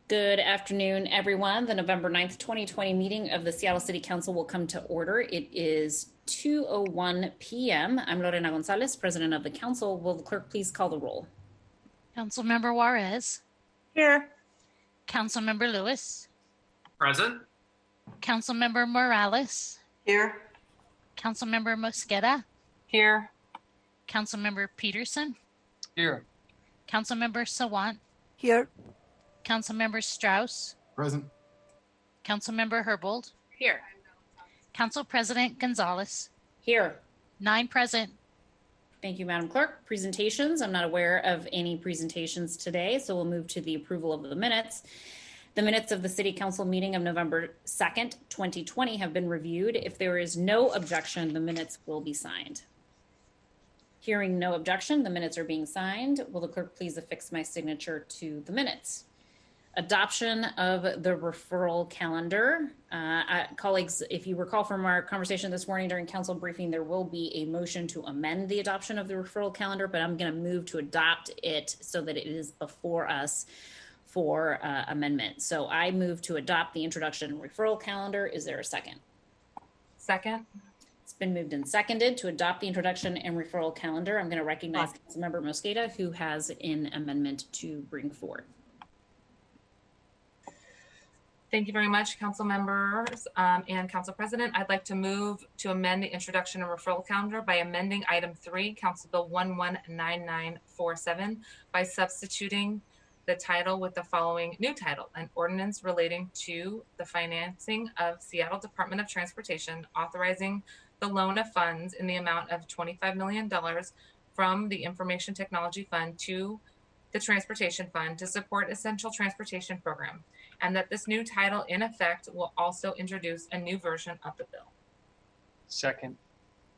Good afternoon, everyone. The November 9th, 2020 meeting of the Seattle City Council will come to order. It is 2:01 p.m. I'm Lorena Gonzalez, President of the Council. Will the clerk please call the roll? Councilmember Juarez. Here. Councilmember Lewis. Present. Councilmember Morales. Here. Councilmember Mosqueda. Here. Councilmember Peterson. Here. Councilmember Sawant. Here. Councilmember Strauss. Present. Councilmember Herbold. Here. Council President Gonzalez. Here. 9 present. Thank you, Madam Clerk. Presentations. I'm not aware of any presentations today, so we'll move to the approval of the minutes. The minutes of the City Council meeting of November 2nd, 2020 have been reviewed. If there is no objection, the minutes will be signed. Hearing no objection, the minutes are being signed. Will the clerk please affix my signature to the minutes? Adoption of the referral calendar. Colleagues, if you recall from our conversation this morning during council briefing, there will be a motion to amend the adoption of the referral calendar, but I'm going to move to adopt it so that it is before us for amendment. So I move to adopt the introduction and referral calendar. Is there a second? Second. It's been moved and seconded to adopt the introduction and referral calendar. I'm going to recognize Councilmember Mosqueda, who has an amendment to bring forward. Thank you very much, council members and council president. I'd like to move to amend the introduction and referral calendar by amending item 3, Council Bill 119947, by substituting the title with the following new title: an ordinance relating to the financing of Seattle Department of Transportation, authorizing the loan of funds in the amount of $25 million from the Information Technology Fund to the Transportation Fund to support essential transportation program, and that this new title in effect will also introduce a new version of the bill. Second.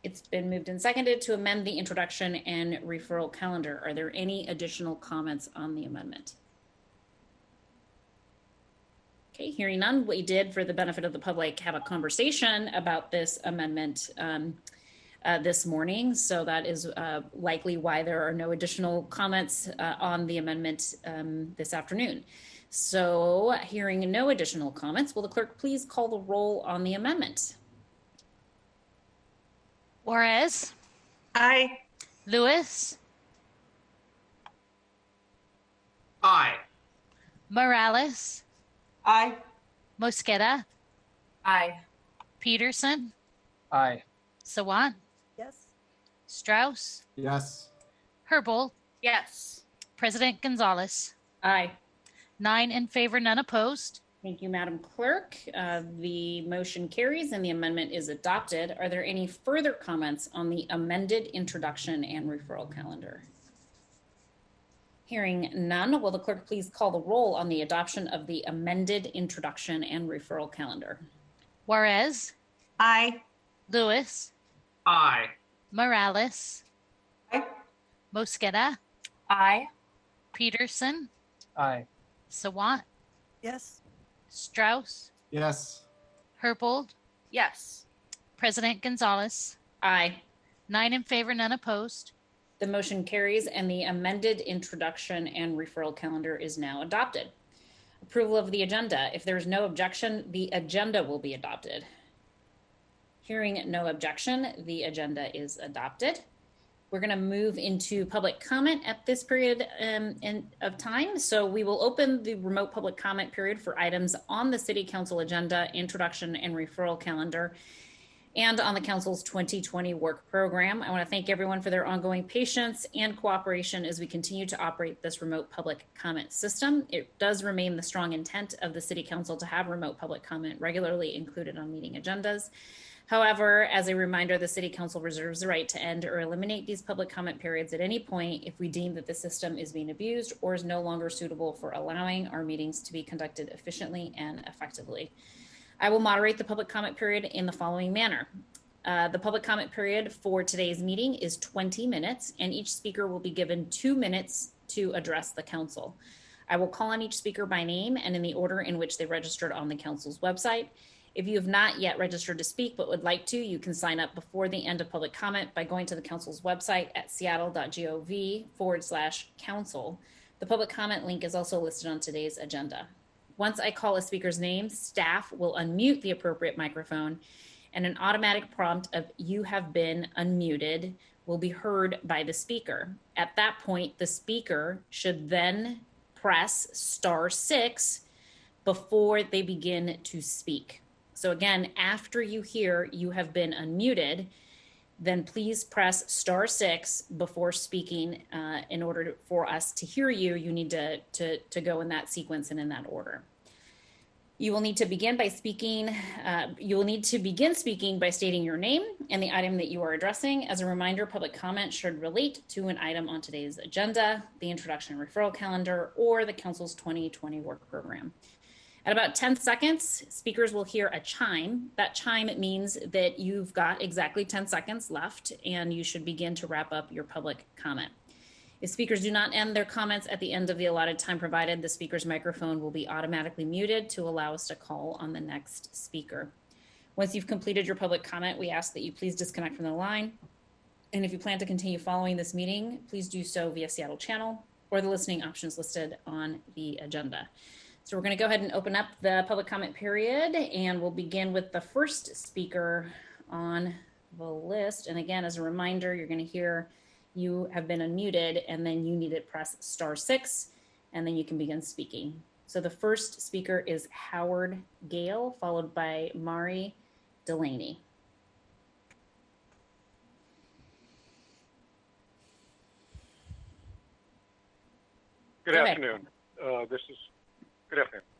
It's been moved and seconded to amend the introduction and referral calendar. Are there any additional comments on the amendment? Okay, hearing none, we did, for the benefit of the public, have a conversation about this amendment this morning. So that is likely why there are no additional comments on the amendment this afternoon. So hearing no additional comments, will the clerk please call the roll on the amendment? Juarez. Aye. Lewis. Aye. Morales. Aye. Mosqueda. Aye. Peterson. Aye. Sawant. Yes. Strauss. Yes. Herbold. Yes. President Gonzalez. Aye. 9 in favor, none opposed. Thank you, Madam Clerk. The motion carries and the amendment is adopted. Are there any further comments on the amended introduction and referral calendar? Hearing none, will the clerk please call the roll on the adoption of the amended introduction and referral calendar? Juarez. Aye. Lewis. Aye. Morales. Aye. Mosqueda. Aye. Peterson. Aye. Sawant. Yes. Strauss. Yes. Herbold. Yes. President Gonzalez. Aye. 9 in favor, none opposed. The motion carries and the amended introduction and referral calendar is now adopted. Approval of the agenda. If there is no objection, the agenda will be adopted. Hearing no objection, the agenda is adopted. We're going to move into public comment at this period of time. So we will open the remote public comment period for items on the City Council agenda, introduction and referral calendar, and on the Council's 2020 work program. I want to thank everyone for their ongoing patience and cooperation as we continue to operate this remote public comment system. It does remain the strong intent of the City Council to have remote public comment regularly included on meeting agendas. However, as a reminder, the City Council reserves the right to end or eliminate these public comment periods at any point if we deem that the system is being abused or is no longer suitable for allowing our meetings to be conducted efficiently and effectively. I will moderate the public comment period in the following manner. The public comment period for today's meeting is 20 minutes, and each speaker will be given 2 minutes to address the council. I will call on each speaker by name and in the order in which they registered on the council's website. If you have not yet registered to speak but would like to, you can sign up before the end of public comment by going to the council's website at seattle.gov/council. The public comment link is also listed on today's agenda. Once I call a speaker's name, staff will unmute the appropriate microphone, and an automatic prompt of "you have been unmuted" will be heard by the speaker. At that point, the speaker should then press *6 before they begin to speak. So again, after you hear "you have been unmuted," then please press *6 before speaking. In order for us to hear you, you need to go in that sequence and in that order. You will need to begin by speaking. You will need to begin speaking by stating your name and the item that you are addressing. As a reminder, public comment should relate to an item on today's agenda, the introduction and referral calendar, or the council's 2020 work program. At about 10 seconds, speakers will hear a chime. That chime means that you've got exactly 10 seconds left and you should begin to wrap up your public comment. If speakers do not end their comments at the end of the allotted time provided, the speaker's microphone will be automatically muted to allow us to call on the next speaker. Once you've completed your public comment, we ask that you please disconnect from the line. And if you plan to continue following this meeting, please do so via Seattle channel or the listening options listed on the agenda. So we're going to go ahead and open up the public comment period, and we'll begin with the first speaker on the list. And again, as a reminder, you're going to hear "you have been unmuted," and then you need to press *6, and then you can begin speaking. So the first speaker is Howard Gale, followed by Mari Delaney. Good afternoon.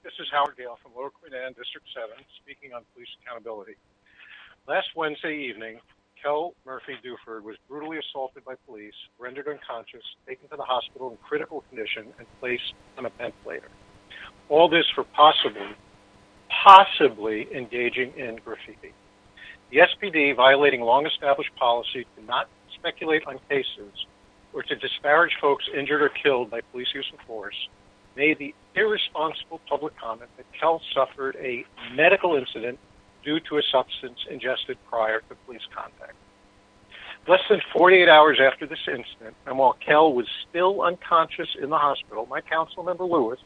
This is Howard Gale from Lower Queen Anne, District 7, speaking on police accountability. Last Wednesday evening, Kel Murphy Duford was brutally assaulted by police, rendered unconscious, taken to the hospital in critical condition, and placed on a ventilator. All this for possibly engaging in graffiti. The SPD, violating long-established policy to not speculate on cases or to disparage folks injured or killed by police use of force, made the irresponsible public comment that Kel suffered a medical incident due to a substance ingested prior to police contact. Less than 48 hours after this incident, and while Kel was still unconscious in the hospital, my council member Lewis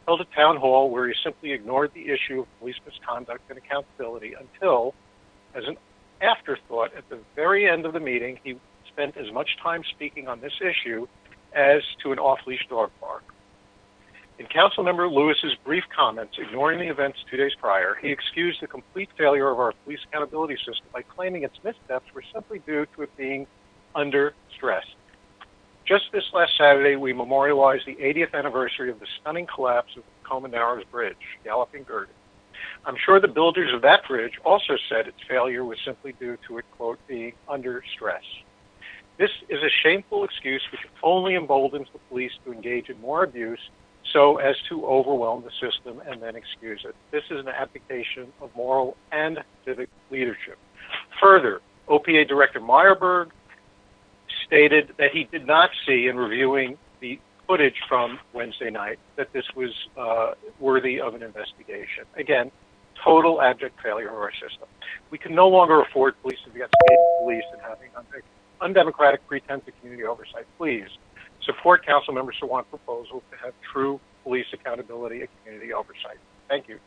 held a town hall where he simply ignored the issue of police misconduct and accountability until, as an afterthought, at the very end of the meeting, he spent as much time speaking on this issue as to an off-leash dog park. In Councilmember Lewis's brief comments, ignoring the events 2 days prior, he excused the complete failure of our police accountability system by claiming its missteps were simply due to it being under stress. Just this last Saturday, we memorialized the 80th anniversary of the stunning collapse of the Coleman Narrows Bridge, Galloping Gertie. I'm sure the builders of that bridge also said its failure was simply due to it, quote, being under stress. This is a shameful excuse which only emboldens the police to engage in more abuse so as to overwhelm the system and then excuse it. This is an abdication of moral and civic leadership. Further, OPA Director Meyerberg stated that he did not see in reviewing the footage from Wednesday night that this was worthy of an investigation. Again, total abject failure of our system. We can no longer afford police to be escaping police and having undemocratic pretense of community oversight. Please support Councilmember Sawant's proposal to have true police accountability and community oversight. Thank you.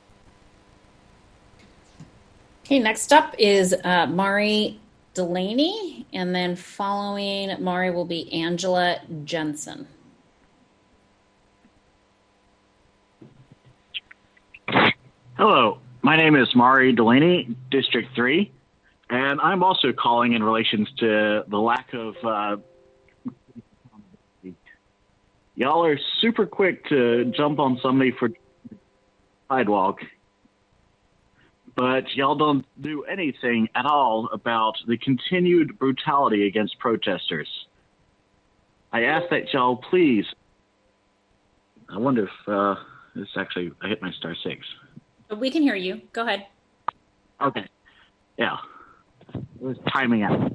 Okay, next up is Mari Delaney, and then following Mari will be Angela Jensen. Hello, my name is Mari Delaney, District 3, and I'm also calling in relations to the lack of y'all are super quick to jump on somebody for sidewalk, but y'all don't do anything at all about the continued brutality against protesters. I ask that y'all please. I wonder if this actually, I hit my *6. We can hear you. Go ahead. Okay. Yeah. It was timing out.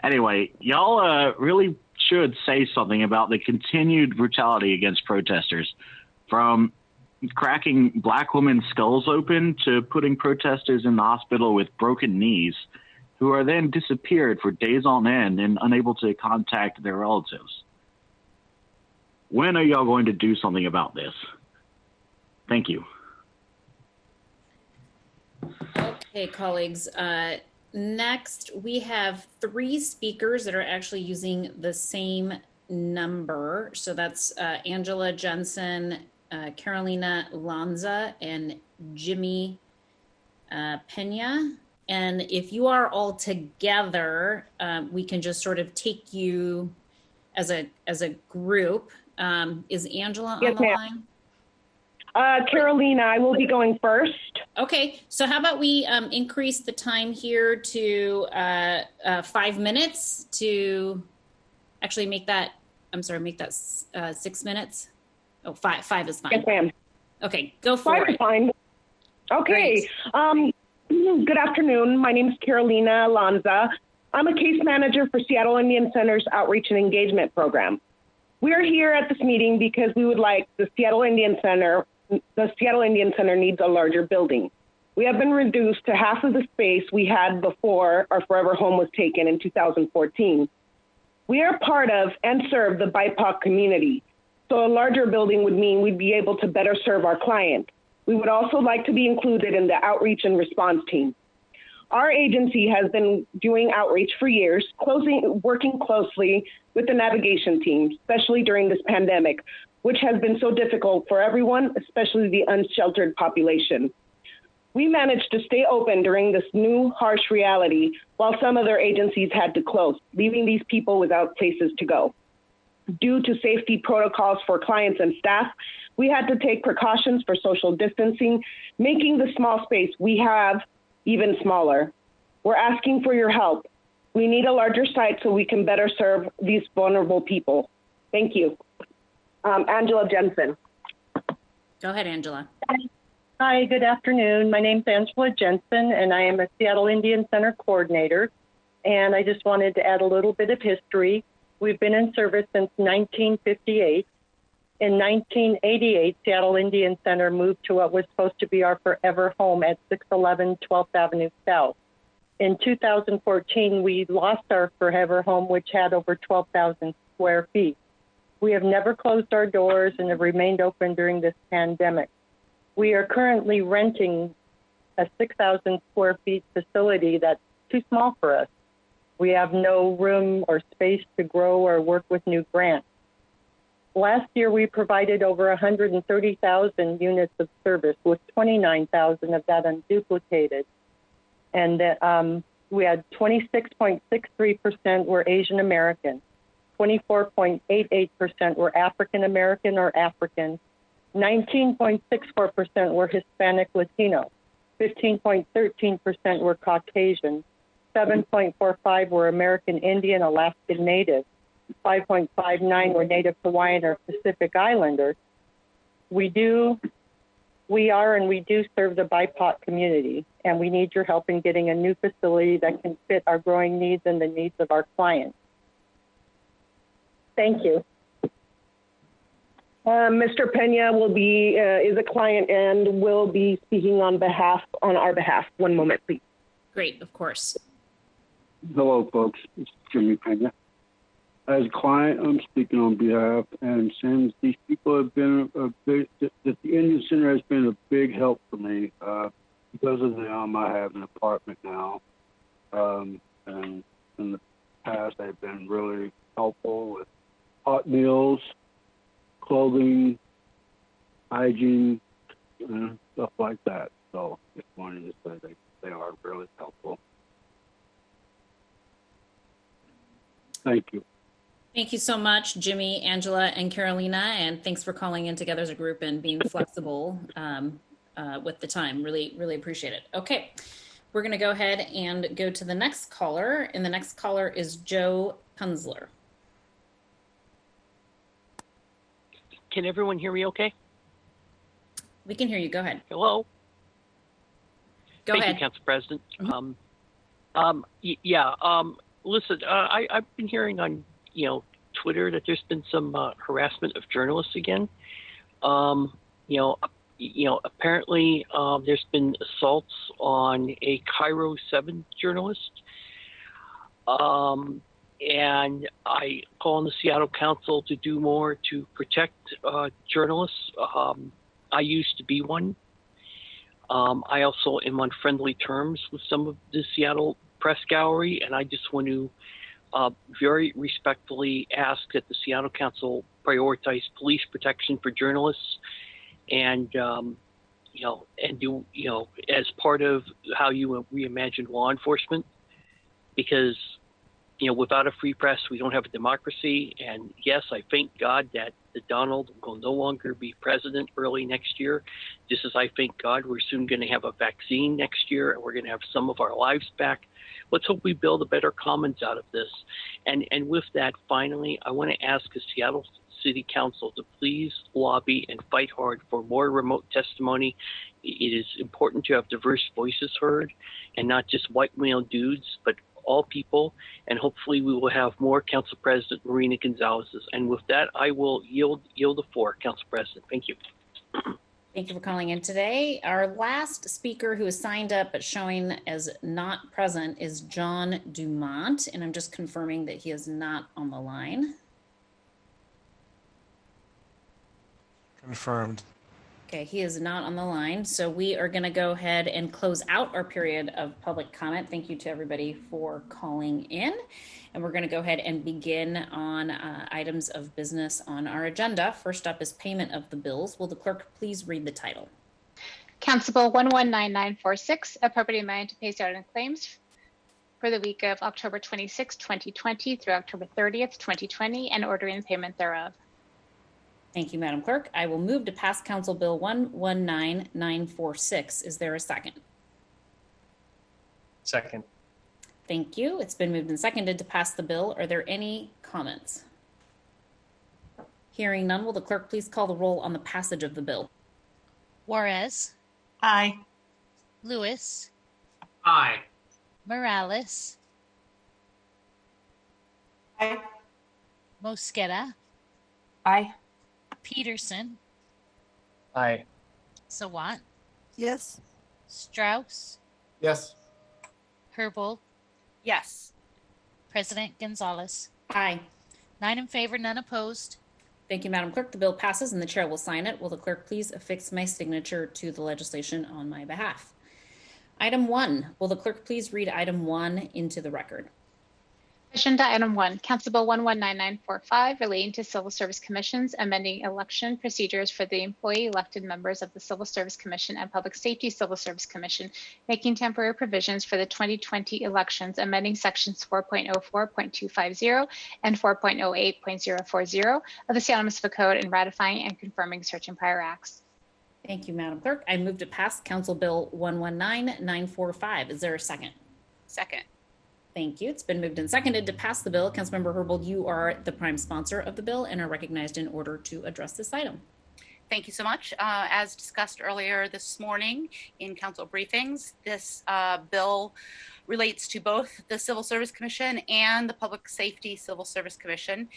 Anyway, y'all really should say something about the continued brutality against protesters, from cracking black women's skulls open to putting protesters in the hospital with broken knees, who are then disappeared for days on end and unable to contact their relatives. When are y'all going to do something about this? Thank you. Okay, colleagues. Next, we have 3 speakers that are actually using the same number. So that's Angela Jensen, Carolina Lanza, and Jimmy Pena. And if you are all together, we can just sort of take you as a group. Is Angela on the line? Carolina, I will be going first. Okay, so how about we increase the time here to 5 minutes to actually make that, make that 6 minutes. Oh, five is fine. Yes, ma'am. Okay, go for 5 it. is fine. Okay. Great. Good afternoon. My name is Carolina Lanza. I'm a case manager for Seattle Indian Center's Outreach and Engagement Program. We're here at this meeting because we would like the Seattle Indian Center needs a larger building. We have been reduced to half of the space we had before our forever home was taken in 2014. We are part of and serve the BIPOC community, so a larger building would mean we'd be able to better serve our client. We would also like to be included in the outreach and response team. Our agency has been doing outreach for years, working closely with the navigation team, especially during this pandemic, which has been so difficult for everyone, especially the unsheltered population. We managed to stay open during this new harsh reality while some other agencies had to close, leaving these people without places to go. Due to safety protocols for clients and staff, we had to take precautions for social distancing, making the small space we have even smaller. We're asking for your help. We need a larger site so we can better serve these vulnerable people. Thank you. Angela Jensen. Go ahead, Angela. Hi, good afternoon. My name's Angela Jensen, and I am a Seattle Indian Center coordinator. And I just wanted to add a little bit of history. We've been in service since 1958. In 1988, Seattle Indian Center moved to what was supposed to be our forever home at 611 12th Avenue South. In 2014, we lost our forever home, which had over 12,000 square feet. We have never closed our doors and have remained open during this pandemic. We are currently renting a 6,000 square feet facility that's too small for us. We have no room or space to grow or work with new grants. Last year, we provided over 130,000 units of service, with 29,000 of that unduplicated. And we had 26.63% were Asian American, 24.88% were African American or African, 19.64% were Hispanic Latino, 15.13% were Caucasian, 7.45% were American Indian, Alaskan Native, 5.59% were Native Hawaiian or Pacific Islander. We do serve the BIPOC community, and we need your help in getting a new facility that can fit our growing needs and the needs of our clients. Thank you. Mr. Pena is a client and will be speaking on our behalf. One moment, please. Great, of course. Hello, folks. It's Jimmy Pena. As a client, I'm speaking on behalf, and since these people have been the Indian Center has been a big help for me. Because of them, I have an apartment now, and in the past, they've been really helpful with hot meals, clothing, hygiene, stuff like that. So just wanted to say they are really helpful. Thank you. Thank you so much, Jimmy, Angela, and Carolina, and thanks for calling in together as a group and being flexible with the time. Really, really appreciate it. Okay, we're going to go ahead and go to the next caller, and the next caller is Joe Kunzler. Can everyone hear me okay? We can hear you. Go ahead. Hello? Thank you, Council President. Mm-hmm. Listen, I've been hearing on Twitter that there's been some harassment of journalists again. Apparently there's been assaults on a Cairo 7 journalist. And I call on the Seattle Council to do more to protect journalists. I used to be one. I also am on friendly terms with some of the Seattle press gallery, and I just want to very respectfully ask that the Seattle Council prioritize police protection for journalists, and do as part of how you reimagine law enforcement, because without a free press, we don't have a democracy. And yes, I thank God that Donald will no longer be president early next year. Just as I thank God we're soon going to have a vaccine next year and we're going to have some of our lives back. Let's hope we build a better commons out of this. And with that, finally, I want to ask the Seattle City Council to please lobby and fight hard for more remote testimony. It is important to have diverse voices heard, and not just white male dudes, but all people, and hopefully we will have more Council President Marina Gonzalez's. And with that, I will yield the floor, Council President. Thank you. Thank you for calling in today. Our last speaker who is signed up but showing as not present is John Dumont, and I'm just confirming that he is not on the line. Confirmed. Okay, he is not on the line, so we are going to go ahead and close out our period of public comment. Thank you to everybody for calling in, and we're going to go ahead and begin on items of business on our agenda. First up is payment of the bills. Will the clerk please read the title? Council Bill 119946, appropriating money to pay certain claims for the week of October 26, 2020 through October 30th, 2020, and ordering the payment thereof. Thank you, Madam Clerk. I will move to pass Council Bill 119946. Is there a second? Second. Thank you. It's been moved and seconded to pass the bill. Are there any comments? Hearing none, will the clerk please call the roll on the passage of the bill? Juarez, Aye. Lewis, Aye. Morales, Aye. Mosqueda, Aye. Peterson, Aye. Sawant, Yes. Strauss, Yes. Herbold, Yes. President Gonzalez. Aye. 9 in favor, none opposed. Thank you, Madam Clerk. The bill passes and the chair will sign it. Will the clerk please affix my signature to the legislation on my behalf? Item 1. Will the clerk please read item 1 into the record? Agenda Item 1, Council Bill 119945, relating to Civil Service Commissions, amending election procedures for the employee elected members of the Civil Service Commission and Public Safety Civil Service Commission, making temporary provisions for the 2020 elections, amending sections 4.04.250 and 4.08.040 of the Seattle Municipal Code, and ratifying and confirming certain prior acts. Thank you, Madam Clerk. I move to pass Council Bill 119945. Is there a second? Second. Thank you. It's been moved and seconded to pass the bill. Councilmember Herbold, you are the prime sponsor of the bill and are recognized in order to address this item. Thank you so much. As discussed earlier this morning in council briefings, this bill relates to both the Civil Service Commission and the Public Safety Civil Service Commission.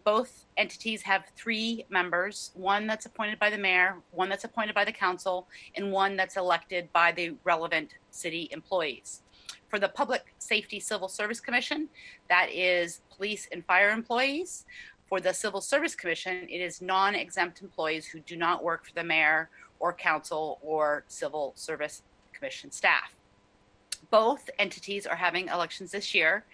Both entities have 3 members, one that's appointed by the mayor, one that's appointed by the council, and one that's elected by the relevant city employees. For the Public Safety Civil Service Commission, that is police and fire employees. For the Civil Service Commission, it is non-exempt employees who do not work for the mayor or council or Civil Service Commission staff. Both entities are having elections this year,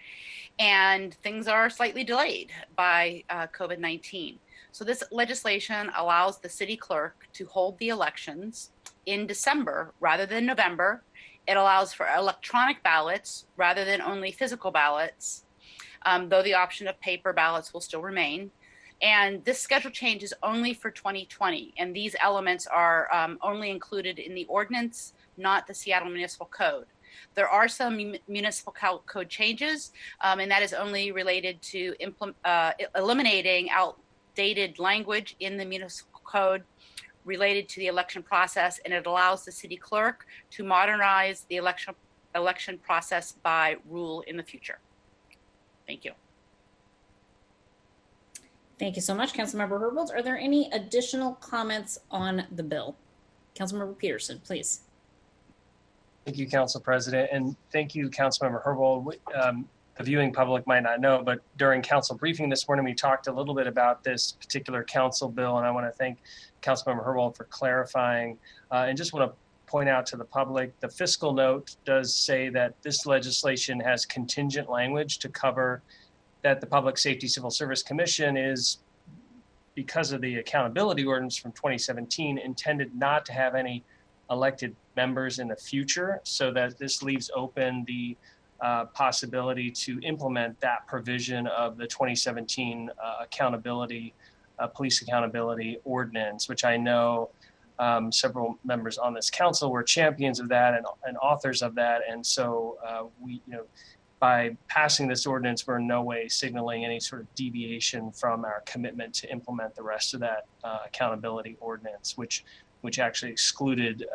and things are slightly delayed by COVID-19. So this legislation allows the city clerk to hold the elections in December rather than November. It allows for electronic ballots rather than only physical ballots, though the option of paper ballots will still remain. And this schedule change is only for 2020, and these elements are only included in the ordinance, not the Seattle Municipal Code. There are some municipal code changes, and that is only related to eliminating outdated language in the municipal code related to the election process, and it allows the city clerk to modernize the election process by rule in the future. Thank you. Thank you so much, Councilmember Herbold. Are there any additional comments on the bill? Councilmember Peterson, please. Thank you, Council President, and thank you, Councilmember Herbold. the viewing public might not know, but during council briefing this morning, we talked a little bit about this particular council bill, and I want to thank Councilmember Herbold for clarifying, and just want to point out to the public, the fiscal note does say that this legislation has contingent language to cover that the Public Safety Civil Service Commission is, because of the accountability ordinance from 2017, intended not to have any elected members in the future, so that this leaves open the possibility to implement that provision of the 2017 police accountability ordinance, which I know several members on this council were champions of that and authors of that. And so by passing this ordinance, we're in no way signaling any sort of deviation from our commitment to implement the rest of that accountability ordinance, which actually excluded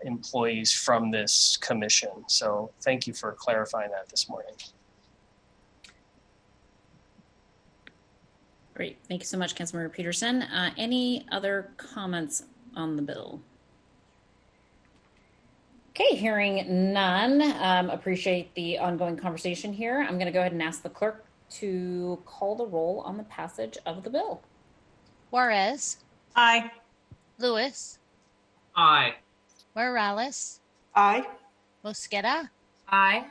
employees from this commission. So thank you for clarifying that this morning. Great. Thank you so much, Councilmember Peterson. Any other comments on the bill? Okay, hearing none. Appreciate the ongoing conversation here. I'm going to go ahead and ask the clerk to call the roll on the passage of the bill. Juarez. Aye. Lewis. Aye. Morales. Aye. Mosqueda. Aye.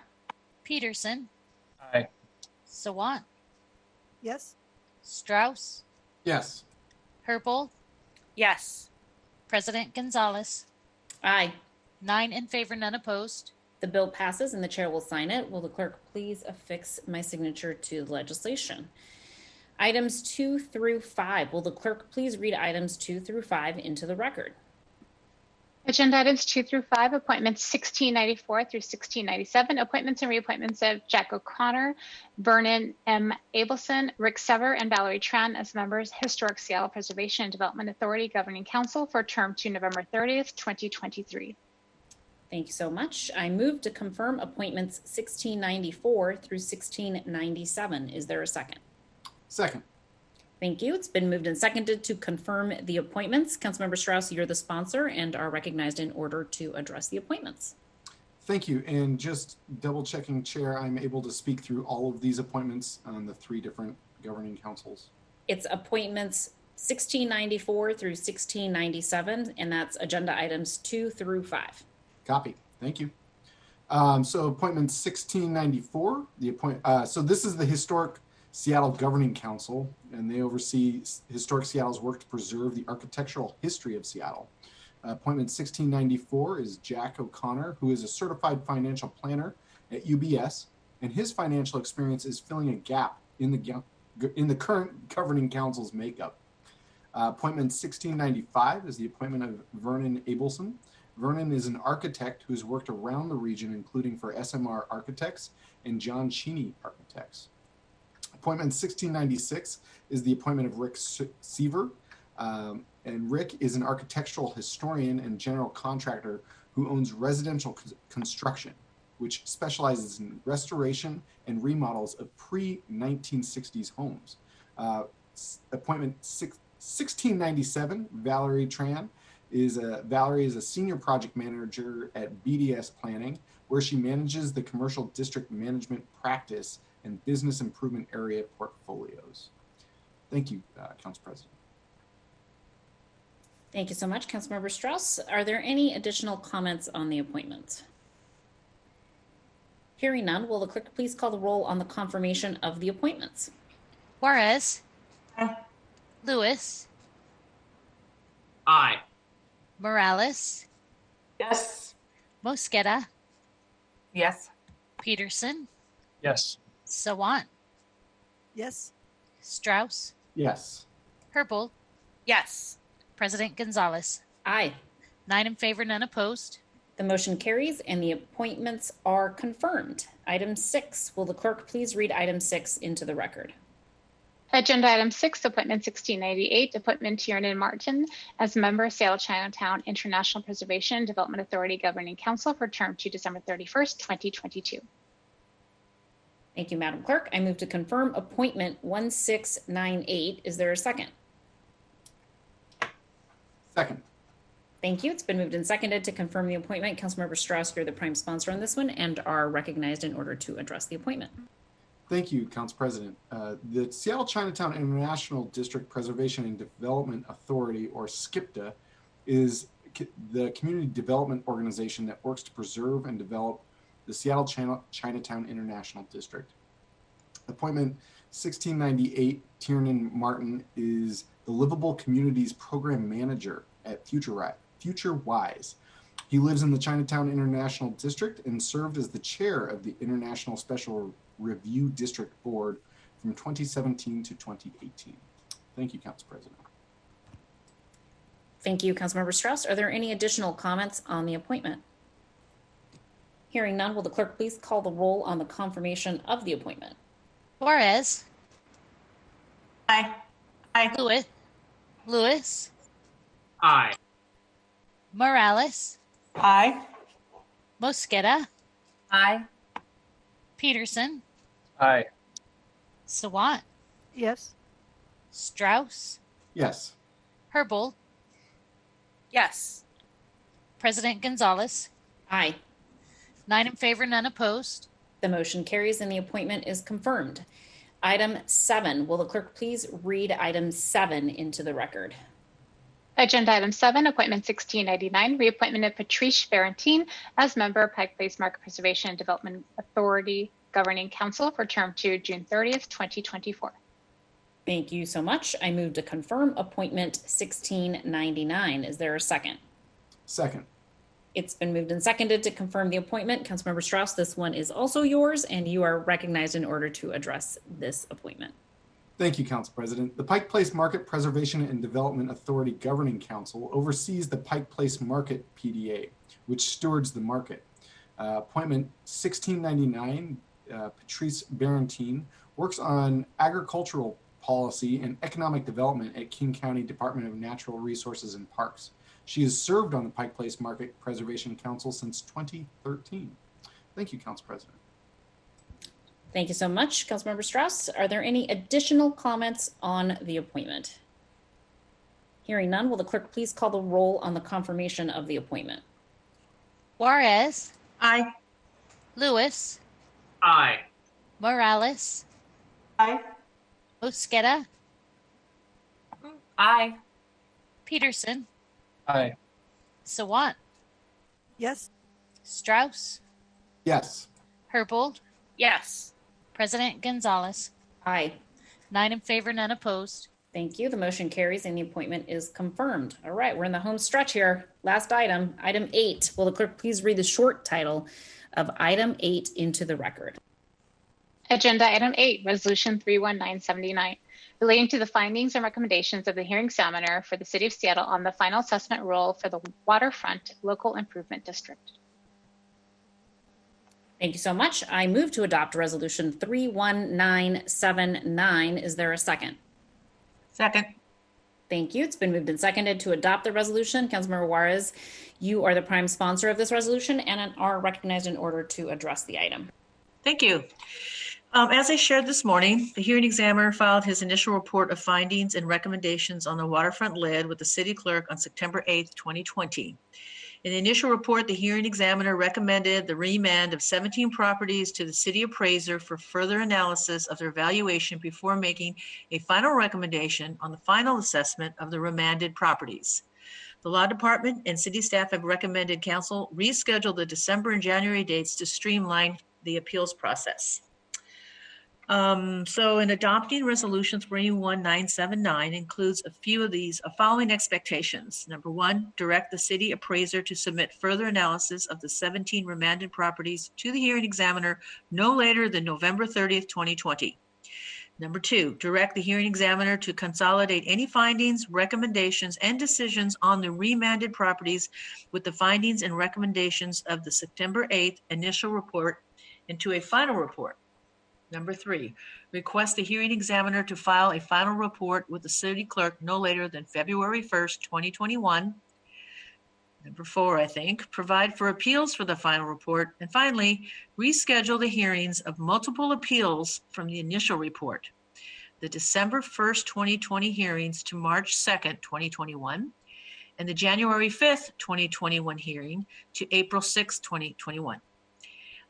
Peterson. Aye. Sawant. Yes. Strauss. Yes. Herbold. Yes. President Gonzalez. Aye. 9 in favor, none opposed. The bill passes and the chair will sign it. Will the clerk please affix my signature to the legislation? Items 2 through 5. Will the clerk please read items 2 through 5 into the record? Agenda items 2 through 5, appointments 1694 through 1697, appointments and reappointments of Jack O'Connor, Vernon M. Abelson, Rick Sever, and Valerie Tran as members, Historic Seattle Preservation and Development Authority Governing Council for a term to November 30th, 2023. Thank you so much. I move to confirm appointments 1694 through 1697. Is there a second? Second. Thank you. It's been moved and seconded to confirm the appointments. Councilmember Strauss, you're the sponsor and are recognized in order to address the appointments. Thank you. And just double checking, Chair, I'm able to speak through all of these appointments on the 3 different governing councils. It's appointments 1694 through 1697, and that's agenda items 2 through 5. Copy. Thank you. So appointment 1694, so this is the Historic Seattle Governing Council, and they oversee Historic Seattle's work to preserve the architectural history of Seattle. Appointment 1694 is Jack O'Connor, who is a certified financial planner at UBS, and his financial experience is filling a gap in the current governing council's makeup. Appointment 1695 is the appointment of Vernon Abelson. Vernon is an architect who's worked around the region, including for SMR Architects and John Cheney Architects. Appointment 1696 is the appointment of Rick Sever. And Rick is an architectural historian and general contractor who owns residential construction, which specializes in restoration and remodels of pre-1960s homes. Appointment 1697, Valerie Tran. Valerie is a senior project manager at BDS Planning, where she manages the commercial district management practice and business improvement area portfolios. Thank you, Council President. Thank you so much, Councilmember Strauss. Are there any additional comments on the appointments? Hearing none, will the clerk please call the roll on the confirmation of the appointments? Juarez. Aye. Lewis. Aye. Morales. Yes. Mosqueda. Yes. Peterson. Yes. Sawant. Yes. Strauss. Yes. Herbold. Yes. President Gonzalez. Aye. 9 in favor, none opposed. The motion carries and the appointments are confirmed. Item 6, will the clerk please read item 6 into the record? Agenda item 6, appointment 1698, appointment Tiernan Martin as member, Seattle Chinatown International Preservation and Development Authority Governing Council for term to December 31st, 2022. Thank you, Madam Clerk. I move to confirm appointment 1698. Is there a second? Second. Thank you. It's been moved and seconded to confirm the appointment. Councilmember Strauss, you're the prime sponsor on this one and are recognized in order to address the appointment. Thank you, Council President. The Seattle Chinatown International District Preservation and Development Authority, or SCIPDA, is the community development organization that works to preserve and develop the Seattle Chinatown International District. Appointment 1698, Tiernan Martin is the Livable Communities Program Manager at FutureWise. He lives in the Chinatown International District and served as the chair of the International Special Review District Board from 2017 to 2018. Thank you, Council President. Thank you, Councilmember Strauss. Are there any additional comments on the appointment? Hearing none, will the clerk please call the roll on the confirmation of the appointment? Juarez. Aye. Aye. Lewis. Aye. Morales. Aye. Mosqueda. Aye. Peterson. Aye. Sawant. Yes. Strauss. Yes. Herbold. Yes. President Gonzalez. Aye. 9 in favor, none opposed. The motion carries and the appointment is confirmed. Item 7, will the clerk please read item 7 into the record? Agenda item 7, appointment 1699, reappointment of Patrice Ferrantine as member, Pike Place Market Preservation and Development Authority Governing Council for term to June 30th, 2024. Thank you so much. I move to confirm appointment 1699. Is there a second? Second. It's been moved and seconded to confirm the appointment. Councilmember Strauss, this one is also yours, and you are recognized in order to address this appointment. Thank you, Council President. The Pike Place Market Preservation and Development Authority Governing Council oversees the Pike Place Market PDA, which stewards the market. Appointment 1699, Patrice Ferrantine works on agricultural policy and economic development at King County Department of Natural Resources and Parks. She has served on the Pike Place Market Preservation Council since 2013. Thank you, Council President. Thank you so much, Councilmember Strauss. Are there any additional comments on the appointment? Hearing none, will the clerk please call the roll on the confirmation of the appointment? Juarez. Aye. Lewis. Aye. Morales. Aye. Mosqueda. Aye. Peterson. Aye. Sawant. Yes. Strauss. Yes. Herbold. Yes. President Gonzalez. Aye. 9 in favor, none opposed. Thank you. The motion carries and the appointment is confirmed. All right, we're in the home stretch here. Last item, item 8. Will the clerk please read the short title of item 8 into the record? Agenda item 8, resolution 31979, relating to the findings and recommendations of the hearing examiner for the City of Seattle on the final assessment rule for the Waterfront Local Improvement District. Thank you so much. I move to adopt resolution 31979. Is there a second? Second. Thank you. It's been moved and seconded to adopt the resolution. Councilmember Juarez, you are the prime sponsor of this resolution and are recognized in order to address the item. Thank you. As I shared this morning, the hearing examiner filed his initial report of findings and recommendations on the waterfront lid with the city clerk on September 8th, 2020. In the initial report, the hearing examiner recommended the remand of 17 properties to the city appraiser for further analysis of their valuation before making a final recommendation on the final assessment of the remanded properties. The law department and city staff have recommended council reschedule the December and January dates to streamline the appeals process. So in adopting resolution 31979 includes a few of these following expectations. Number 1, direct the city appraiser to submit further analysis of the 17 remanded properties to the hearing examiner no later than November 30th, 2020. Number 2, direct the hearing examiner to consolidate any findings, recommendations, and decisions on the remanded properties with the findings and recommendations of the September 8th initial report into a final report. Number 3, request the hearing examiner to file a final report with the city clerk no later than February 1st, 2021. Number 4, provide for appeals for the final report. And finally, reschedule the hearings of multiple appeals from the initial report. The December 1st, 2020 hearings to March 2nd, 2021, and the January 5th, 2021 hearing to April 6th, 2021.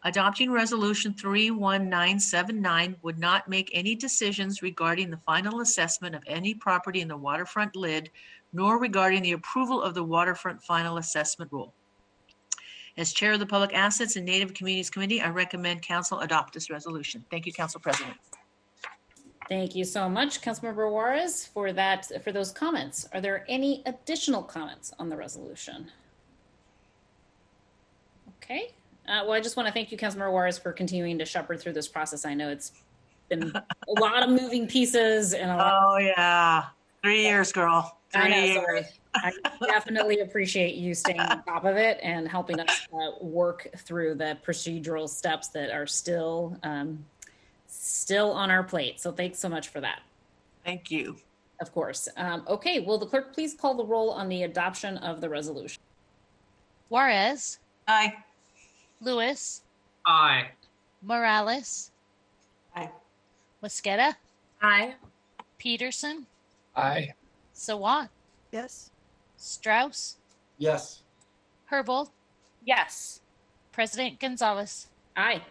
Adopting Resolution 31979 would not make any decisions regarding the final assessment of any property in the waterfront lid, nor regarding the approval of the waterfront final assessment rule. As Chair of the Public Assets and Native Communities Committee, I recommend Council adopt this resolution. Thank you, Council President. Thank you so much, Councilmember Juarez, for those comments. Are there any additional comments on the resolution? Okay. Well, I just want to thank you, Councilmember Juarez, for continuing to shepherd through this process. I know it's been a lot of moving pieces and a lot. Oh yeah, 3 years, girl. 3 years. So I definitely appreciate you staying on top of it and helping us work through the procedural steps that are still on our plate. So thanks so much for that. Thank you. Of course. Okay. Will the clerk please call the roll on the adoption of the resolution? Juarez. Aye. Lewis. Aye. Morales. Aye. Mosqueda. Aye. Peterson. Aye. Sawat. Yes. Strauss. Yes. Herbold. Yes. President Gonzalez. Aye.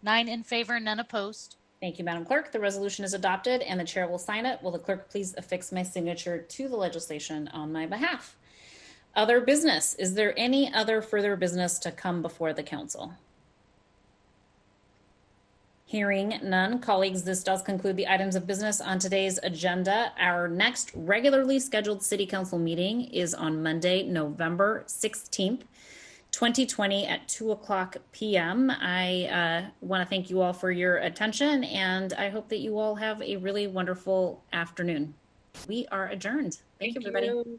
9 in favor, none opposed. Thank you, Madam Clerk. The resolution is adopted and the chair will sign it. Will the clerk please affix my signature to the legislation on my behalf? Other business. Is there any other further business to come before the council? Hearing none, colleagues, this does conclude the items of business on today's agenda. Our next regularly scheduled City Council meeting is on Monday, November 16th, 2020 at 2:00 p.m. I want to thank you all for your attention, and I hope that you all have a really wonderful afternoon. We are adjourned. Thank you, everybody.